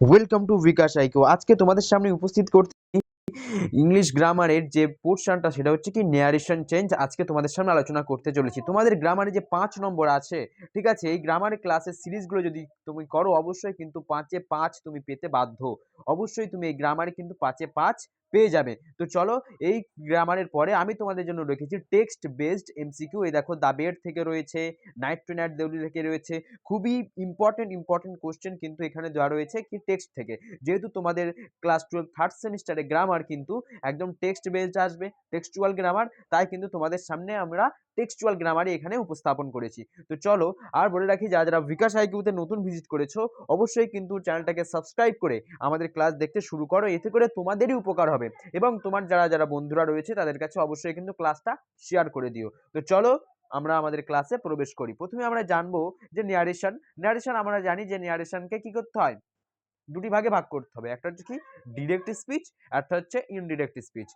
Welcome to bKash IQ. আজকে তোমাদের সামনে উপস্থিত করতে ইংলিশ গ্রামারের যে পোর্শনটা সেটা হচ্ছে কি ন্যারেশন চেঞ্জ। আজকে তোমাদের সামনে আলোচনা করতে চলেছি। তোমাদের গ্রামারে যে 5 নম্বর আছে, ঠিক আছে, এই গ্রামারের ক্লাসের সিরিজগুলো যদি তুমি করো অবশ্যই কিন্তু 5-এ 5 তুমি পেতে বাধ্য। অবশ্যই তুমি এই গ্রামারে কিন্তু 5-এ 5 পেয়ে যাবে। তো চলো, এই গ্রামারের পরে আমি তোমাদের জন্য রেখেছি টেক্সট বেসড এমসিকিউ। এই দেখো দা বেড থেকে রয়েছে, নাইট টু নাইট দেউলি থেকে রয়েছে। খুবই ইম্পর্টেন্ট কোশ্চেন কিন্তু এখানে দেওয়া রয়েছে কি টেক্সট থেকে। যেহেতু তোমাদের ক্লাস 12 থার্ড সেমিস্টারে গ্রামার কিন্তু একদম টেক্সট বেসড আসবে, টেক্সচুয়াল গ্রামার, তাই কিন্তু তোমাদের সামনে আমরা টেক্সচুয়াল গ্রামারই এখানে উপস্থাপন করেছি। তো চলো, আর বলে রাখি যারা যারা বিকাশ আইকিউতে নতুন ভিজিট করেছো অবশ্যই কিন্তু চ্যানেলটাকে সাবস্ক্রাইব করে আমাদের ক্লাস দেখতে শুরু করো, এতে করে তোমাদেরই উপকার হবে এবং তোমার যারা যারা বন্ধুরা রয়েছে তাদের কাছে অবশ্যই কিন্তু ক্লাসটা শেয়ার করে দিও। তো চলো আমরা আমাদের ক্লাসে প্রবেশ করি। প্রথমে আমরা জানবো যে ন্যারেশন আমরা জানি যে ন্যারেশনকে কি করতে হয়, দুটি ভাগে ভাগ করতে হবে। একটা হচ্ছে কি ডিরেক্ট স্পিচ, একটা হচ্ছে ইনডিরেক্ট স্পিচ।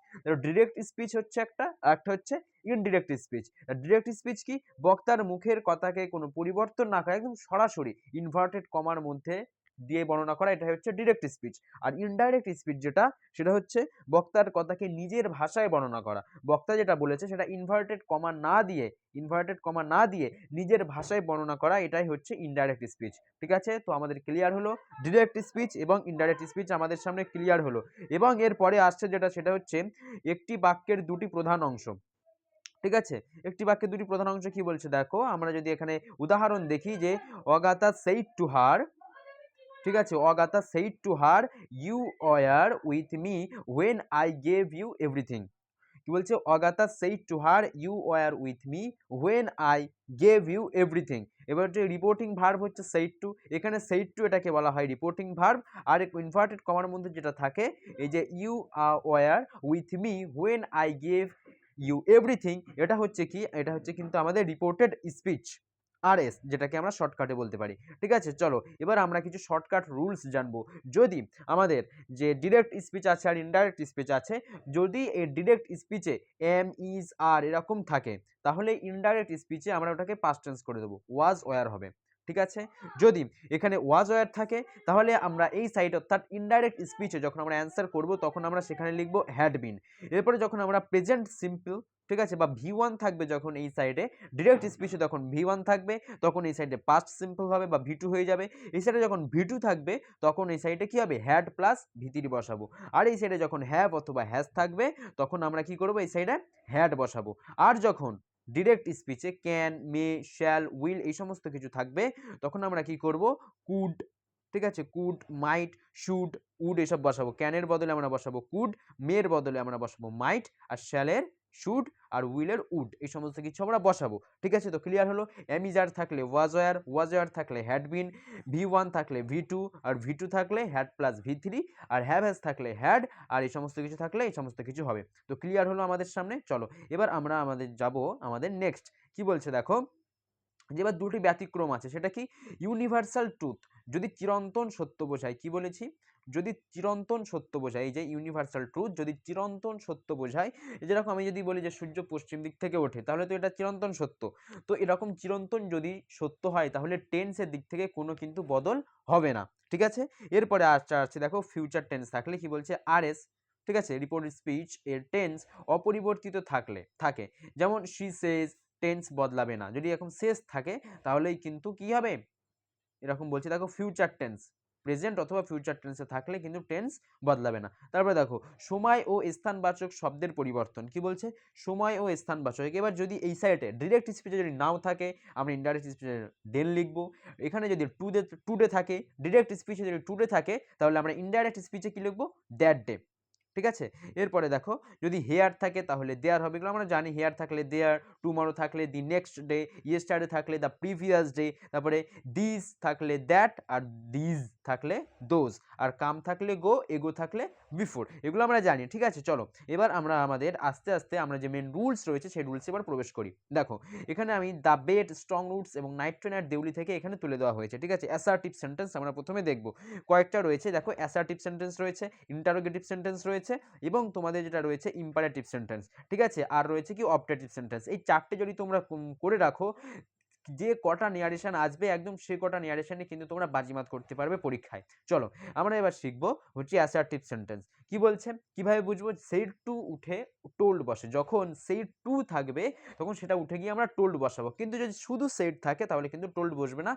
ডিরেক্ট স্পিচ হচ্ছে একটা হচ্ছে ইনডিরেক্ট স্পিচ। ডিরেক্ট স্পিচ কি, বক্তার মুখের কথাকে কোনো পরিবর্তন না করে একদম সরাসরি ইনভার্টেড কমার মধ্যে দিয়ে বর্ণনা করা, এটা হচ্ছে ডিরেক্ট স্পিচ। আর ইনডাইরেক্ট স্পিচ যেটা, সেটা হচ্ছে বক্তার কথাকে নিজের ভাষায় বর্ণনা করা। বক্তা যেটা বলেছে সেটা ইনভার্টেড কমা না দিয়ে নিজের ভাষায় বর্ণনা করা, এটাই হচ্ছে ইনডাইরেক্ট স্পিচ। ঠিক আছে, তো আমাদের ক্লিয়ার হলো ডিরেক্ট স্পিচ এবং ইনডাইরেক্ট স্পিচ আমাদের সামনে ক্লিয়ার হলো। এবং এরপরে আসছে যেটা, সেটা হচ্ছে একটি বাক্যের দুটি প্রধান অংশ। ঠিক আছে, একটি বাক্যের দুটি প্রধান অংশ কি বলছে দেখো, আমরা যদি এখানে উদাহরণ দেখি যে অগাতা সেইড টু হার, ঠিক আছে, Agatha said to her you were with me when I gave you everything. কি বলছে, Agatha said to her you were with me when I gave you everything. এবার যে রিপোর্টিং ভার্ব হচ্ছে said to, এখানে said to এটাকে বলা হয় reporting verb. আর inverted কমার মধ্যে যেটা থাকে এই যে you were with me when I gave you everything, এটা হচ্ছে কি, এটা হচ্ছে কিন্তু আমাদের রিপোর্টেড স্পিচ, আরএস, যেটাকে আমরা শর্টকাটে বলতে পারি। ঠিক আছে, চলো এবার আমরা কিছু শর্টকাট রুলস জানবো। যদি আমাদের যে ডিরেক্ট স্পিচ আছে আর ইনডাইরেক্ট স্পিচ আছে, যদি এই ডিরেক্ট স্পিচে এম ইজ আর এরকম থাকে, তাহলে ইনডাইরেক্ট স্পিচে আমরা ওটাকে পাস্ট টেন্স করে দেবো, ওয়াজ ওয়ার হবে। ঠিক আছে, যদি এখানে ওয়াজ ওয়ার থাকে তাহলে আমরা এই সাইড অর্থাৎ ইনডাইরেক্ট স্পিচে যখন আমরা অ্যান্সার করব তখন আমরা সেখানে লিখবো হ্যাড বিন। এরপরে যখন আমরা প্রেজেন্ট সিম্পল, ঠিক আছে, বা V1 থাকবে যখন এই সাইডে, ডিরেক্ট স্পিচে যখন V1 থাকবে তখন এই সাইডে পাস্ট সিম্পল হবে বা V2 হয়ে যাবে। এই সাইডে যখন V2 থাকবে তখন এই সাইডে কি হবে, হ্যাড প্লাস V3 বসাবো। আর এই সাইডে যখন হ্যাভ অথবা হ্যাজ থাকবে তখন আমরা কি করব, এই সাইডে হ্যাড বসাবো। আর যখন ডিরেক্ট স্পিচে ক্যান, মে, শ্যাল, উইল এই সমস্ত কিছু থাকবে তখন আমরা কি করব, কুড, ঠিক আছে, কুড, মাইট, শুড, উড এসব বসাবো। ক্যানের বদলে আমরা বসাবো কুড, মের বদলে আমরা বসাবো মাইট, আর শ্যালের শুড, আর উইলের উড, এই সমস্ত কিছু আমরা বসাবো। ঠিক আছে, তো ক্লিয়ার হলো। অ্যামিজার থাকলে ওয়াজ ওয়ার থাকলে হ্যাড বিন, V1 থাকলে V2, আর V2 থাকলে হ্যাড প্লাস V3, আর হ্যাভ হ্যাজ থাকলে হ্যাড, আর এই সমস্ত কিছু থাকলে এই সমস্ত কিছু হবে। তো ক্লিয়ার হলো আমাদের সামনে। চলো এবার আমরা যাব আমাদের নেক্সট। কি বলছে দেখো, যে এবার দুটি ব্যতিক্রম আছে, সেটা কি, ইউনিভার্সাল ট্রুথ যদি চিরন্তন সত্য বোঝায়। কি বলেছি, যদি চিরন্তন সত্য বোঝায়, এই যে ইউনিভার্সাল ট্রুথ যদি চিরন্তন সত্য বোঝায়, যেরকম আমি যদি বলি যে সূর্য পশ্চিম দিক থেকে ওঠে তাহলে তো এটা চিরন্তন সত্য। তো এরকম চিরন্তন যদি সত্য হয় তাহলে টেন্সের দিক থেকে কোনো কিন্তু বদল হবে না। ঠিক আছে, এরপরে আসছে দেখো ফিউচার টেন্স থাকলে কি বলছে, আরএস, ঠিক আছে, রিপোর্টেড স্পিচ এর টেন্স অপরিবর্তিত থাকে, যেমন শি সেজ, টেন্স বদলাবে না। যদি এখন শেষ থাকে তাহলেই কিন্তু কি হবে, এরকম বলছে দেখো ফিউচার টেন্স, প্রেজেন্ট অথবা ফিউচার টেন্সে থাকলে কিন্তু টেন্স বদলাবে না। তারপরে দেখো সময় ও স্থানবাচক শব্দের পরিবর্তন। কি বলছে, সময় ও স্থানবাচক। এবার যদি এই সাইডে ডিরেক্ট স্পিচে যদি নাও থাকে আমরা ইনডাইরেক্ট স্পিচে দেন লিখবো। এখানে যদি টুডে থাকে, ডিরেক্ট স্পিচে যদি টুডে থাকে তাহলে আমরা ইনডাইরেক্ট স্পিচে কি লিখবো, দ্যাট ডে। ঠিক আছে, এরপরে দেখো যদি হেয়ার থাকে তাহলে দেয়ার হবে, এগুলো আমরা জানি। হেয়ার থাকলে দেয়ার, টুমরো থাকলে দি নেক্সট ডে, ইয়েস্টারডে থাকলে দ্য প্রিভিয়াস ডে, তারপরে দিস থাকলে দ্যাট, আর দিজ থাকলে দোজ, আর কাম থাকলে গো, এগো থাকলে বিফোর, এগুলো আমরা জানি। ঠিক আছে, চলো এবার আমরা আমাদের আস্তে আস্তে আমরা যে মেন রুলস রয়েছে সেই রুলস এবার প্রবেশ করি। দেখো এখানে আমি দ্য বেড, স্ট্রং রুটস এবং নাইট টু নাইট দেউলি থেকে এখানে তুলে দেওয়া হয়েছে। ঠিক আছে, অ্যাসার্টিভ সেন্টেন্স আমরা প্রথমে দেখব। কয়েকটা রয়েছে দেখো, অ্যাসার্টিভ সেন্টেন্স রয়েছে, ইন্টারোগেটিভ সেন্টেন্স রয়েছে এবং তোমাদের যেটা রয়েছে ইম্পারেটিভ সেন্টেন্স। ঠিক আছে, আর রয়েছে কি অবজেক্টিভ সেন্টেন্স। এই চারটে যদি তোমরা করে রাখো যে কটা নেয়ারেশন আসবে একদম সে কটা নেয়ারেশনে কিন্তু তোমরা বাজিমাত করতে পারবে পরীক্ষায়। চলো আমরা এবার শিখবো হচ্ছে অ্যাসার্টিভ সেন্টেন্স। কি বলছে, কিভাবে বুঝবো? সেইড টু উঠে টোল্ড বসে, যখন সেইড টু থাকবে তখন সেটা উঠে গিয়ে আমরা টোল্ড বসাবো, কিন্তু যদি শুধু সেইড থাকে তাহলে কিন্তু টোল্ড বসবে না,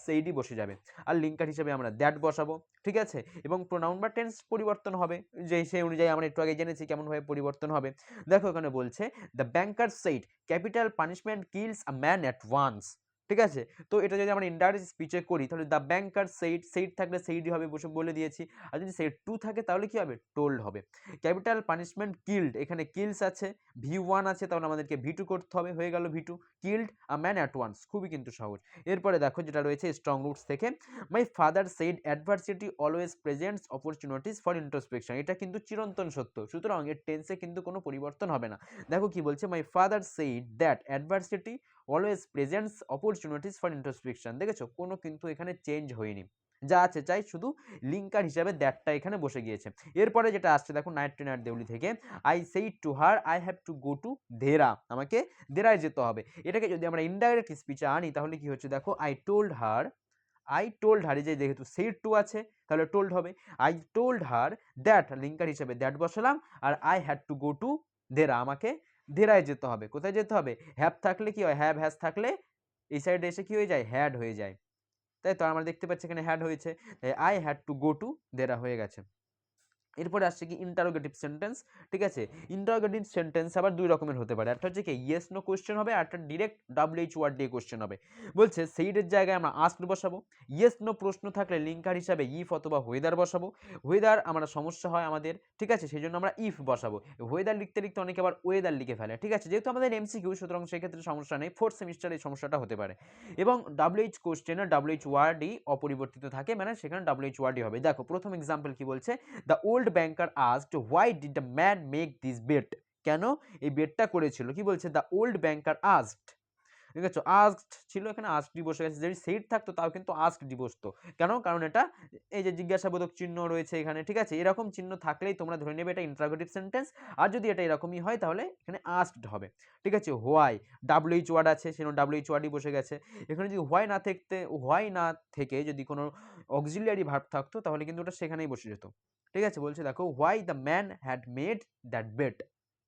সেইডই বসে যাবে। আর লিঙ্কার হিসেবে আমরা দ্যাট বসাবো, ঠিক আছে, এবং প্রোনাউন বা টেন্স পরিবর্তন হবে, যে সেই অনুযায়ী আমরা একটু আগে জেনেছি কেমনভাবে পরিবর্তন হবে। দেখো এখানে বলছে the banker said capital punishment kills a man at once, ঠিক আছে। তো এটা যদি আমরা ইনডাইরেক্ট স্পিচে করি তাহলে দ্য ব্যাংকার সেইড, সেইড থাকলে সেইডই হবে, বসে বলে দিয়েছি। আর যদি সেইড টু থাকে তাহলে কি হবে? টোল্ড হবে। ক্যাপিটাল পানিশমেন্ট কিল্ড, এখানে কিলস আছে, ভি1 আছে, তাহলে আমাদেরকে ভি2 করতে হবে, হয়ে গেল V. Killed a man at once, খুবই কিন্তু সহজ। এরপরে দেখো যেটা রয়েছে স্ট্রং রুটস থেকে, my father said adversity always presents opportunities for introspection, এটা কিন্তু চিরন্তন সত্য, সুতরাং এর টেন্সে কিন্তু কোনো পরিবর্তন হবে না। দেখো কি বলছে, my father said that adversity always presents opportunities for introspection, দেখেছো কোনো কিন্তু এখানে চেঞ্জ হয়নি, যা আছে চাই, শুধু লিঙ্কার হিসাবে দ্যাটটা এখানে বসে গিয়েছে। এরপরে যেটা আসছে দেখো নাইট ট্রেনার দেউলি থেকে, I said to her I have to go to Dhera, আমাকে ধেরায় যেতে হবে। এটাকে যদি আমরা ইনডাইরেক্ট স্পিচে আনি তাহলে কি হচ্ছে দেখো, আই টোল্ড হার, যে যেহেতু সেইড টু আছে তাহলে টোল্ড হবে। I told her that, linker হিসেবে দ্যাট বসালাম, আর I had to go to Dhera, আমাকে ধেরায় যেতে হবে। কোথায় যেতে হবে? হ্যাভ থাকলে কি হয়, হ্যাভ হ্যাজ থাকলে এই সাইডে এসে কি হয়ে যায়, হ্যাড হয়ে যায়, তাই তো আমরা দেখতে পাচ্ছি এখানে হ্যাড হয়েছে, I had to go to Dhera হয়ে গেছে। এরপরে আসছে কি ইন্টারোগেটিভ সেন্টেন্স, ঠিক আছে। ইন্টারোগেটিভ সেন্টেন্স আবার দুই রকমের হতে পারে, একটা হচ্ছে কি ইয়েস নো কোশ্চেন হবে, আর একটা ডিরেক্ট WH ওয়ার্ড দিয়ে কোশ্চেন হবে। বলছে সেইডের জায়গায় আমরা আস্কড বসাবো, ইয়েস নো প্রশ্ন থাকলে লিঙ্কার হিসাবে ইফ অথবা ওয়েদার বসাবো। ওয়েদার আমরা সমস্যা হয় আমাদের, ঠিক আছে, সেই জন্য আমরা ইফ বসাবো। ওয়েদার লিখতে লিখতে অনেকে আবার ওয়েদার লিখে ফেলে, ঠিক আছে, যেহেতু আমাদের MCQ সুতরাং সেক্ষেত্রে সমস্যা নেই, 4th সেমিস্টারে এই সমস্যাটা হতে পারে। এবং WH কোশ্চেনে WH ওয়ার্ডই অপরিবর্তিত থাকে, মানে সেখানে WH ওয়ার্ডই হবে। দেখো প্রথম এক্সাম্পল কি বলছে, the old banker asked why did the man make this bet, কেন এই বেটটা করেছিল, কি বলছে, দ্য ওল্ড ব্যাংকার আস্কড, ঠিক আছে, আস্কড ছিল, এখানে আস্কডি বসে গেছে, যদি সেইড থাকতো তাও কিন্তু আস্কডি বসতো, কেন, কারণ এটা এই যে জিজ্ঞাসাবোধক চিহ্ন রয়েছে এখানে, ঠিক আছে, এরকম চিহ্ন থাকলেই তোমরা ধরে নেবে এটা ইন্টারোগেটিভ সেন্টেন্স। আর যদি এটা এরকমই হয় তাহলে এখানে আস্কড হবে, ঠিক আছে। হোয়াই, WH ওয়ার্ড আছে সেজন্য WH ওয়ার্ডই বসে গেছে। এখানে যদি হোয়াই না থেকে যদি কোনো অক্সিলিয়ারি ভার্ব থাকতো তাহলে কিন্তু ওটা সেখানেই বসে যেত, ঠিক আছে। বলছে দেখো why the man had made that bet,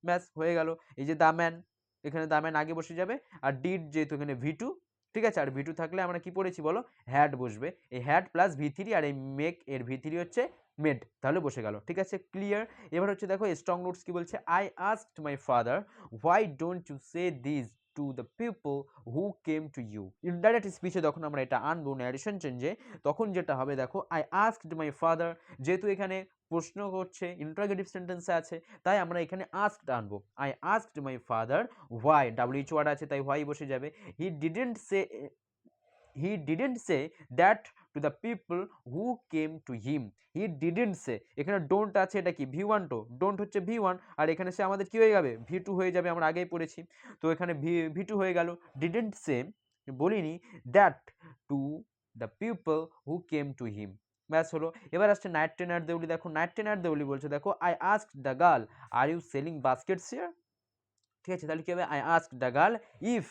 ব্যাস হয়ে গেল। এই যে দ্য ম্যান, এখানে দ্য ম্যান আগে বসে যাবে, আর ডিড যেহেতু এখানে ভি2, ঠিক আছে, আর ভি2 থাকলে আমরা কি পড়েছি বলো, হ্যাড বসবে, এই হ্যাড প্লাস ভি3, আর এই মেক এর ভি3 হচ্ছে মেড, তাহলে বসে গেল, ঠিক আছে, ক্লিয়ার। এবার হচ্ছে দেখো স্ট্রং রুটস কি বলছে, I asked my father why don't you say this to the people who came to you. Indirect স্পিচে যখন আমরা এটা আনবো ন্যারেশন চেঞ্জে, তখন যেটা হবে দেখো, আই আস্কড মাই ফাদার, যেহেতু এখানে প্রশ্ন করছে ইন্টারোগেটিভ সেন্টেন্সে আছে, তাই আমরা এখানে আস্কড আনবো। I asked my father why, WH word আছে তাই হোয়াই বসে যাবে। He didn't say that to the people who came to him, he didn't say, এখানে ডোন্ট আছে, এটা কি ভি1, ডোন্ট হচ্ছে ভি1, আর এখানে সে আমাদের কি হয়ে যাবে, ভি2 হয়ে যাবে, আমরা আগেই পড়েছি, তো এখানে ভি2 হয়ে গেল। ডিডন্ট সে, বলিনি, that to the people who came to হিম, ব্যাস হলো। এবার আসছে নাইট ট্রেনার দেউলি, দেখো নাইট ট্রেনার দেউলি বলছে দেখো, I asked the girl are you selling baskets here, ঠিক আছে, তাহলে কি হবে, I asked the girl if,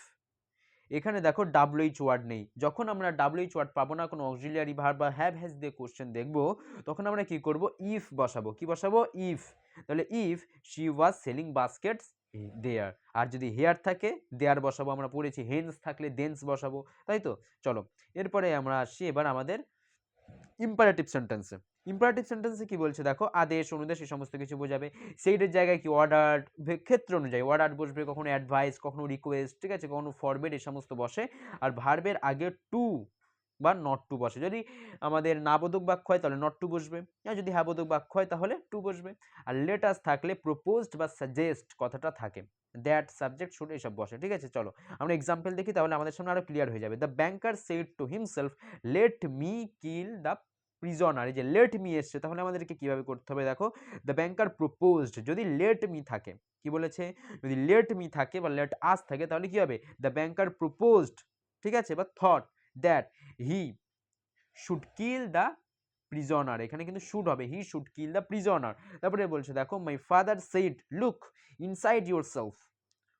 এখানে দেখো WH ওয়ার্ড নেই, যখন আমরা WH ওয়ার্ড পাবো না, কোনো অক্সিলিয়ারি ভার্ব বা হ্যাভ হ্যাজ দিয়ে কোশ্চেন দেখবো, তখন আমরা কি করব, ইফ বসাবো, কি বসাবো, ইফ, তাহলে if she was selling baskets there, আর যদি হেয়ার থাকে দেয়ার বসাবো, আমরা পড়েছি হেন্স থাকলে দেন্স বসাবো, তাই তো। চলো এরপরে আমরা আসছি এবার আমাদের ইম্পারেটিভ সেন্টেন্সে। ইম্পারেটিভ সেন্টেন্সে কি বলছে দেখো, আদেশ অনুদেশ এই সমস্ত কিছু বোঝাবে। সেইটার জায়গায় কি অর্ডার, ক্ষেত্র অনুযায়ী অর্ডার বসবে, কখনো অ্যাডভাইস, কখনো রিকোয়েস্ট, ঠিক আছে, কখনো ফরবেড, এই সমস্ত বসে। আর ভার্বের আগে টু বা নট টু বসে, যদি আমাদের নাবোধক বাক্য হয় তাহলে নট টু বসবে, আর যদি হ্যাবোধক বাক্য হয় তাহলে টু বসবে। আর লেটাস থাকলে প্রপোজড বা সাজেস্ট কথাটা থাকে, দ্যাট, সাবজেক্ট, শুড এইসব বসে, ঠিক আছে। চলো আমরা এক্সাম্পল দেখি, তাহলে আমাদের সামনে আরো ক্লিয়ার হয়ে যাবে। The banker said to himself let me kill the prisoner, এই যে লেট মি এসছে, তাহলে আমাদেরকে কিভাবে করতে হবে দেখো, দ্য ব্যাংকার প্রপোজড, যদি লেট মি থাকে, কি বলেছে, যদি লেট মি থাকে বা লেট আস থাকে তাহলে কি হবে, দ্য ব্যাংকার প্রপোজড, ঠিক আছে, বা thought that he should kill the prisoner, এখানে কিন্তু শুড হবে, he should kill the prisoner. তারপরে বলছে দেখো, my father said look inside your self,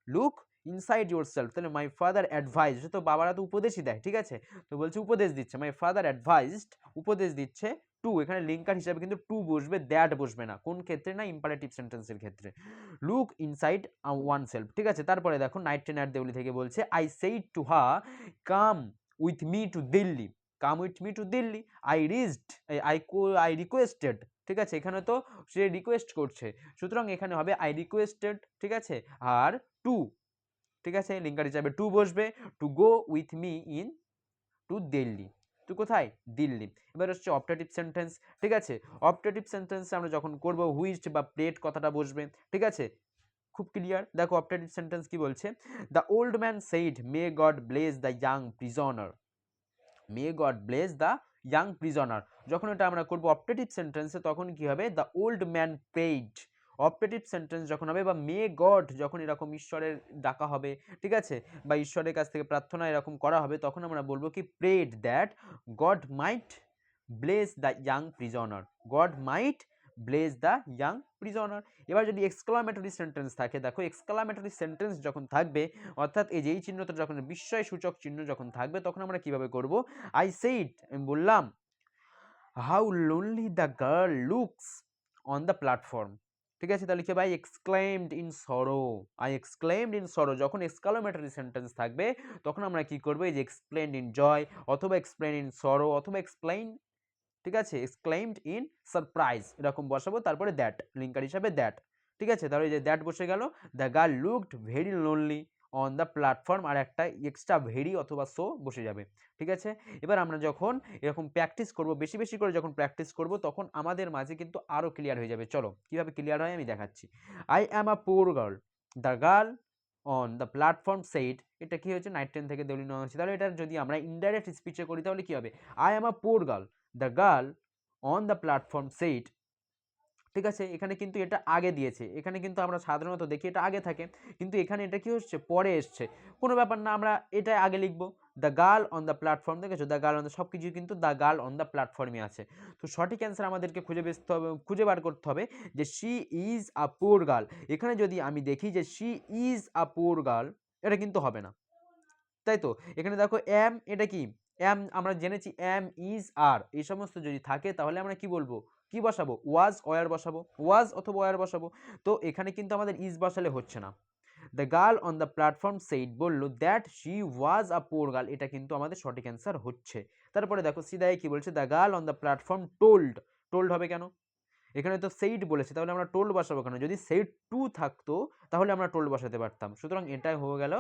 look inside your self, তাহলে মাই ফাদার অ্যাডভাইস, তো বাবারা তো উপদেশই দেয়, ঠিক আছে, তো বলছে উপদেশ দিচ্ছে, মাই ফাদার অ্যাডভাইসড, উপদেশ দিচ্ছে, টু, এখানে লিঙ্কার হিসাবে কিন্তু টু বসবে, দ্যাট বসবে না, কোন ক্ষেত্রে না, ইম্পারেটিভ সেন্টেন্সের ক্ষেত্রে, লুক ইনসাইড ওয়ান সেলফ, ঠিক আছে। তারপরে দেখো নাইট ট্রেন অ্যাট দেউলি থেকে বলছে I said to her come with me to Delhi, come with me to Delhi, I reached, I requested, ঠিক আছে, এখানে তো সে রিকোয়েস্ট করছে, সুতরাং এখানে হবে আই রিকোয়েস্টেড, ঠিক আছে, আর টু, ঠিক আছে, লিঙ্কার হিসাবে টু বসবে, to go with me in to Delhi, তো কোথায়, দিল্লি। এবার হচ্ছে অপটেটিভ সেন্টেন্স, ঠিক আছে, অপটেটিভ সেন্টেন্স আমরা যখন করব হুইচড বা প্লেড কথাটা বসবে, ঠিক আছে, খুব ক্লিয়ার। দেখো অপটেটিভ সেন্টেন্স কি বলছে, the old man said may God bless the young prisoner, may God bless the young prisoner, যখন এটা আমরা করব অপটেটিভ সেন্টেন্সে তখন কি হবে, the old man prayed, optative sentence যখন হবে, বা মে গড যখন এরকম ঈশ্বরের ডাকা হবে, ঠিক আছে, বা ঈশ্বরের কাছ থেকে প্রার্থনা এরকম করা হবে, তখন আমরা বলবো কি prayed that God might bless the young prisoner, God might bless the young prisoner. এবার যদি এক্সক্লামেটরি সেন্টেন্স থাকে, দেখো এক্সক্লামেটরি সেন্টেন্স যখন থাকবে, অর্থাৎ এই যে এই চিহ্নটা যখন বিস্ময় সূচক চিহ্ন যখন থাকবে, তখন আমরা কিভাবে করব, আই সেইড, আমি বললাম, how lonely the girl looks on the platform, ঠিক আছে, তাহলে কি ভাই এক্সক্লেমড ইন সরো, আই এক্সক্লেমড ইন সরো, যখন এক্সক্লামেটরি সেন্টেন্স থাকবে তখন আমরা কি করবো, এই যে এক্সপ্লেইনড ইন জয়, অথবা এক্সপ্লেইন ইন সরো, অথবা এক্সপ্লেইন, ঠিক আছে, এক্সক্লেইমড ইন সারপ্রাইজ, এরকম বসাবো, তারপরে দ্যাট লিঙ্কার হিসাবে দ্যাট, ঠিক আছে, তাহলে এই যে দ্যাট বসে গেল, the girl looked very lonely on the platform, আর একটা এক্সট্রা ভেরি অথবা সো বসে যাবে, ঠিক আছে। এবার আমরা যখন এরকম প্র্যাকটিস করব, বেশি বেশি করে যখন প্র্যাকটিস করব, তখন আমাদের মাঝে কিন্তু আরও ক্লিয়ার হয়ে যাবে। চলো কীভাবে ক্লিয়ার হয় আমি দেখাচ্ছি। আই অ্যাম আ পুর girl, the girl on the platform said, এটা কি হচ্ছে, নাইট ট্রেন থেকে দেউলি নেওয়া হচ্ছে, তাহলে এটা যদি আমরা ইনডাইরেক্ট স্পিচে করি তাহলে কি হবে, আই অ্যাম আ পুর girl, the girl on the platform said, ঠিক আছে, এখানে কিন্তু এটা আগে দিয়েছে, এখানে কিন্তু আমরা সাধারণত দেখি এটা আগে থাকে, কিন্তু এখানে এটা কি হচ্ছে, পরে এসছে, কোনো ব্যাপার না, আমরা এটা আগে লিখবো, the girl on the platform, দেখেছো, দ্য গার্ল অন দ্য, সব কিছু কিন্তু দ্য গার্ল অন দ্য প্ল্যাটফর্মে আছে। তো সঠিক অ্যান্সার আমাদেরকে খুঁজে বার করতে হবে যে শি ইজ আ পুর গার্ল, এখানে যদি আমি দেখি যে শি ইজ আ পুর গার্ল, এটা কিন্তু হবে না, তাই তো, এখানে দেখো এম, এটা কি এম, আমরা জেনেছি এম ইজ আর, এই সমস্ত যদি থাকে তাহলে আমরা কি বলবো, কি বসাবো, ওয়াজ ওয়ার বসাবো, ওয়াজ অথবা ওয়ার বসাবো, তো এখানে কিন্তু আমাদের ইজ বসালে হচ্ছে না। The girl on the platform said বললো that she was a poor girl, এটা কিন্তু আমাদের সঠিক অ্যান্সার হচ্ছে। তারপরে দেখো সিদায় কি বলছে, the girl on the platform told, told হবে কেন, এখানে তো সেইড বলেছে, তাহলে আমরা টোল্ড বসাবো কেন, যদি সেইড টু থাকতো তাহলে আমরা টোল্ড বসাতে পারতাম, সুতরাং এটাই হয়ে গেল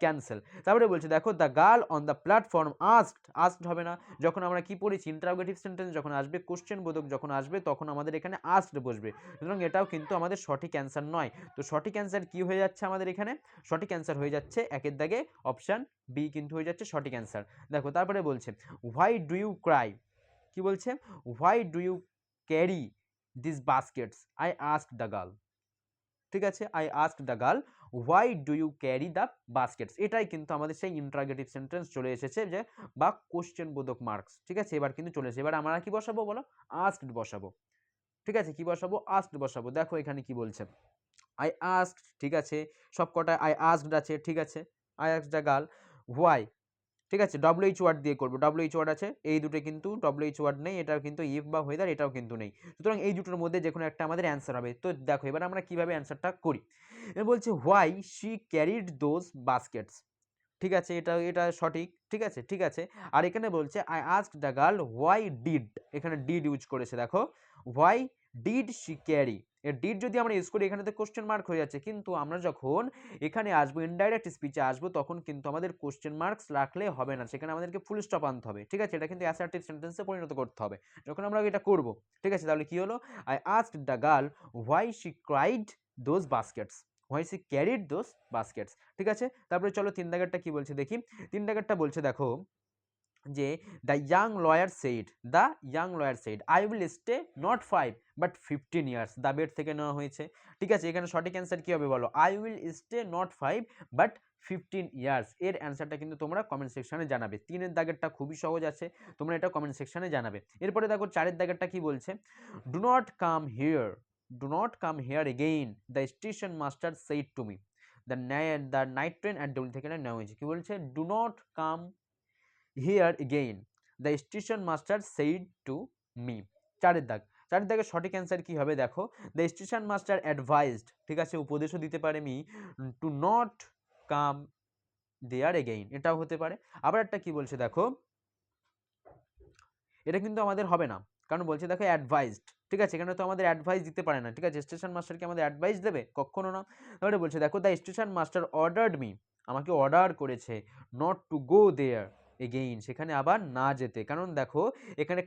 ক্যান্সেল। তারপরে বলছে দেখো, the girl on the platform asked, asked হবে না, যখন আমরা কি পড়েছি ইন্টারোগেটিভ সেন্টেন্স যখন আসবে, কোশ্চেন বোধক যখন আসবে, তখন আমাদের এখানে আস্কড বসবে, সুতরাং এটাও কিন্তু আমাদের সঠিক অ্যান্সার নয়। তো সঠিক অ্যান্সার কি হয়ে যাচ্ছে আমাদের এখানে, সঠিক অ্যান্সার হয়ে যাচ্ছে একের দাগে অপশান বি কিন্তু হয়ে যাচ্ছে সঠিক অ্যান্সার। দেখো তারপরে বলছে হোয়াই ডু ইউ ক্রাই, কি বলছে, why do you carry this baskets, I asked the girl, ঠিক আছে, I asked the girl why do you carry the baskets, এটাই কিন্তু আমাদের সেই ইন্টারোগেটিভ সেন্টেন্স চলে এসেছে, যে বা কোশ্চেন বোধক মার্কস, ঠিক আছে, এবার কিন্তু চলে এসেছে, এবার আমরা কি বসাবো বলো, আস্কড বসাবো, ঠিক আছে, কি বসাবো, আস্কড বসাবো। দেখো এখানে কি বলছে, আই আস্কড, ঠিক আছে, সব কটা আই আস্কড আছে, ঠিক আছে, I asked the girl why, ঠিক আছে, ডব্লিউএইচ ওয়ার্ড দিয়ে করবো, ডব্লিউএইচ ওয়ার্ড আছে, এই দুটো কিন্তু ডব্লিউএইচ ওয়ার্ড নেই, এটাও কিন্তু ইফ বা ওয়েদার এটাও কিন্তু নেই, সুতরাং এই দুটোর মধ্যে যে কোনো একটা আমাদের অ্যান্সার হবে। তো দেখো এবার আমরা কিভাবে অ্যান্সারটা করি, এবার বলছে why she carried those Vazquez, ঠিক আছে, এটা এটা সঠিক, ঠিক আছে, ঠিক আছে, আর এখানে বলছে I asked the girl why did, এখানে ডিড ইউজ করেছে, দেখো হোয়াই ডিড শি ক্যারি, এর ডিড যদি আমরা ইউজ করি এখানে তো কোশ্চেন মার্ক হয়ে যাচ্ছে, কিন্তু আমরা যখন এখানে আসবো ইনডাইরেক্ট স্পিচে আসবো তখন কিন্তু আমাদের কোশ্চেন মার্কস রাখলে হবে না, সেখানে আমাদেরকে ফুল স্টপ আনতে হবে, ঠিক আছে, এটা কিন্তু অ্যাসার্টিভ সেন্টেন্সে পরিণত করতে হবে যখন আমরা এটা করব, ঠিক আছে। তাহলে কি হলো, I asked the girl why she cried those Vazquez, why she carried those Vazquez, ঠিক আছে। তারপরে চলো 3 দাগেরটা কি বলছে দেখি, 3 দাগেরটা বলছে দেখো যে the young lawyer said, the young lawyer said I will stay not 5 but 15 years, the bed থেকে নেওয়া হয়েছে, ঠিক আছে, এখানে সঠিক অ্যান্সার কি হবে বলো, I will stay not 5 but 15 years, এর অ্যান্সারটা কিন্তু তোমরা কমেন্ট সেকশনে জানাবে। 3 দাগেরটা খুবই সহজ আছে, তোমরা এটা কমেন্ট সেকশনে জানাবে। এরপরে দেখো 4 দাগেরটা কি বলছে, do not come here, do not come here again, the station master said to me, the night train at W থেকে নেওয়া হয়েছে। কি বলছে? Do not come here again, the station master said to me. চারের দাগের সঠিক answer কি হবে দেখো, দ্য স্টেশন মাস্টার অ্যাডভাইজড, ঠিক আছে, উপদেশও দিতে পারে me, to not come there again, এটাও হতে পারে। আবার একটা কি বলছে দেখো, এটা কিন্তু আমাদের হবে না, কারণ বলছে দেখো অ্যাডভাইজড, ঠিক আছে, এখানে তো আমাদের অ্যাডভাইস দিতে পারে না, ঠিক আছে, স্টেশন মাস্টার কি আমাদের অ্যাডভাইস দেবে? কখনো না। তাহলে বলছে দেখো, the station master ordered me, আমাকে অর্ডার করেছে, not to go there again, সেখানে আবার না যেতে, কারণ দেখো এখানে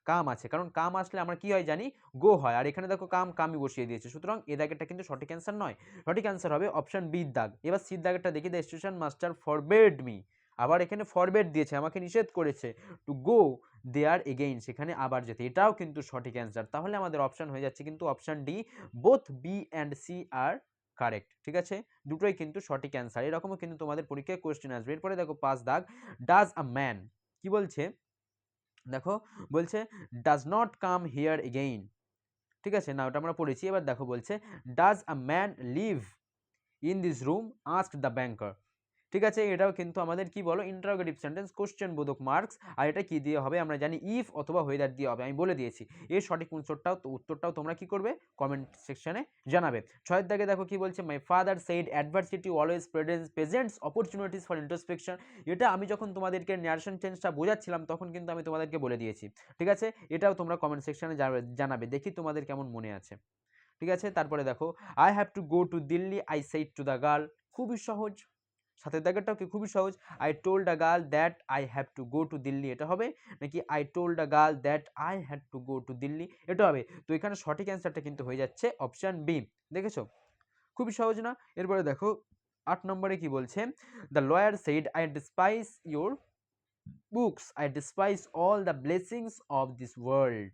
কাম আছে, কারণ কাম আসলে আমরা কি হয় জানি, গো হয়, আর এখানে দেখো কামই বসিয়ে দিয়েছে, সুতরাং এ দাগেরটা কিন্তু সঠিক অ্যান্সার নয়। সঠিক অ্যান্সার হবে অপশন বি দাগ। এবার সি দাগেরটা দেখি, the station master forbade me, আবার এখানে ফরবেড দিয়েছে, আমাকে নিষেধ করেছে, টু গো দেয়ার এগেইন, সেখানে আবার যেতে, এটাও কিন্তু সঠিক অ্যান্সার। তাহলে আমাদের অপশন হয়ে যাচ্ছে কিন্তু option D, both B and C are correct, ঠিক আছে, দুটোই কিন্তু সঠিক অ্যান্সার। এরকমও কিন্তু তোমাদের পরীক্ষায় কোশ্চেন আসবে। এরপরে দেখো 5 দাগ, ডাজ আ ম্যান, কি বলছে দেখো, বলছে does not come here again, ঠিক আছে, না ওটা আমরা পড়েছি। এবার দেখো বলছে does a man live in this room asked the banker, ঠিক আছে, এটাও কিন্তু আমাদের কি বলো, ইন্টারোগেটিভ সেন্টেন্স, কোশ্চেন বোধক মার্কস, আর এটা কি দিয়ে হবে আমরা জানি, ইফ অথবা হোয়েদার দিয়ে হবে, আমি বলে দিয়েছি। এর সঠিক উত্তরটাও তোমরা কি করবে, কমেন্ট সেকশনে জানাবে। 6 দাগে দেখো কি বলছে, my father said adversity always presents opportunities for introspection, এটা আমি যখন তোমাদেরকে ন্যারেশন টেন্সটা বোঝাচ্ছিলাম তখন কিন্তু আমি তোমাদেরকে বলে দিয়েছি, ঠিক আছে, এটাও তোমরা কমেন্ট সেকশনে জানাবে, দেখি তোমাদের কেমন মনে আছে, ঠিক আছে। তারপরে দেখো, I have to go two Delhi, I said to the girl, খুবই সহজ। 7 দাগেরটাও কি খুবই সহজ, I told a girl that I have to go two Delhi, এটা হবে, নাকি I told a girl that I had to go two Delhi, এটা হবে। তো এখানে সঠিক অ্যান্সারটা কিন্তু হয়ে যাচ্ছে অপশন বি, দেখেছো, খুবই সহজ না। এরপরে দেখো 8 নম্বরে কি বলছে, the lawyer said I despise your books, I despise all the blessings of this world,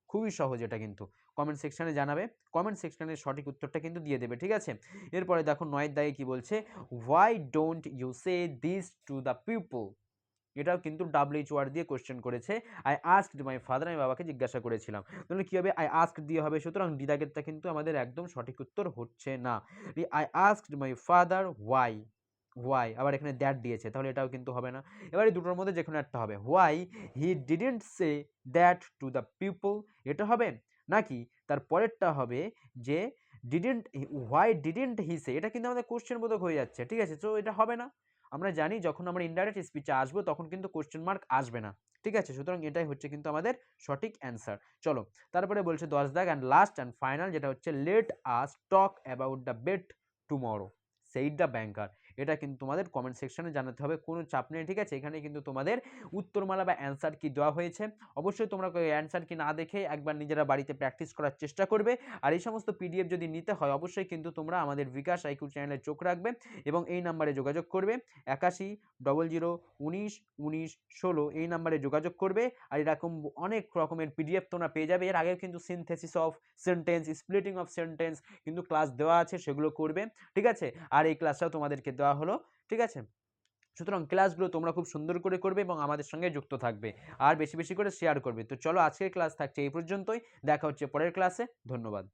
খুবই সহজ এটা কিন্তু, কমেন্ট সেকশনে জানাবে, কমেন্ট সেকশনের সঠিক উত্তরটা কিন্তু দিয়ে দেবে, ঠিক আছে। এরপরে দেখো 9 দাগে কি বলছে, why don't you say this to the people, এটাও কিন্তু WH ওয়ার্ড দিয়ে কোশ্চেন করেছে, আই আস্কড মাই ফাদার, আমি বাবাকে জিজ্ঞাসা করেছিলাম, তাহলে কি হবে, আই আস্কড দিয়ে হবে, সুতরাং ডি দাগেরটা কিন্তু আমাদের একদম সঠিক উত্তর হচ্ছে না। I asked my father why, আবার এখানে দ্যাট দিয়েছে, তাহলে এটাও কিন্তু হবে না। এবার এই দুটোর মধ্যে যে কোনো একটা হবে, why he didn't say that to the people, এটা হবে, নাকি তার পরেরটা হবে যে হোয়াই ডিডেন্ট হি সে, এটা কিন্তু আমাদের কোশ্চেন বোধক হয়ে যাচ্ছে, ঠিক আছে, তো এটা হবে না। আমরা জানি যখন আমরা ইনডাইরেক্ট স্পিচে আসবো তখন কিন্তু কোশ্চেন মার্ক আসবে না, ঠিক আছে, সুতরাং এটাই হচ্ছে কিন্তু আমাদের সঠিক অ্যান্সার। চলো তারপরে বলছে 10 দাগ অ্যান্ড লাস্ট অ্যান্ড ফাইনাল, যেটা হচ্ছে let us talk about the bet tomorrow said the banker, এটা কিন্তু তোমাদের কমেন্ট সেকশনে জানাতে হবে, কোনো চাপ নেই, ঠিক আছে, এখানে কিন্তু তোমাদের উত্তরমালা বা অ্যান্সার কি দেওয়া হয়েছে, অবশ্যই তোমরা অ্যান্সার কি না দেখে একবার নিজেরা বাড়িতে প্র্যাকটিস করার চেষ্টা করবে। আর এই সমস্ত PDF যদি নিতে হয় অবশ্যই কিন্তু তোমরা আমাদের বিকাশ IQ চ্যানেলে চোখ রাখবে এবং এই নাম্বারে যোগাযোগ করবে, 8100191916, এই নাম্বারে যোগাযোগ করবে। আর এরকম অনেক রকমের PDF তোমরা পেয়ে যাবে। এর আগেও কিন্তু synthesis of sentence, splitting of sentence কিন্তু ক্লাস দেওয়া আছে, সেগুলো করবে, ঠিক আছে, আর এই ক্লাসটাও তোমাদেরকে দেওয়া হলো, ঠিক আছে। সুতরাং ক্লাসগুলো তোমরা খুব সুন্দর করে করবে এবং আমাদের সঙ্গে যুক্ত থাকবে আর বেশি বেশি করে শেয়ার করবে। তো চলো আজকের ক্লাস থাকছে এই পর্যন্তই, দেখা হচ্ছে পরের ক্লাসে, ধন্যবাদ।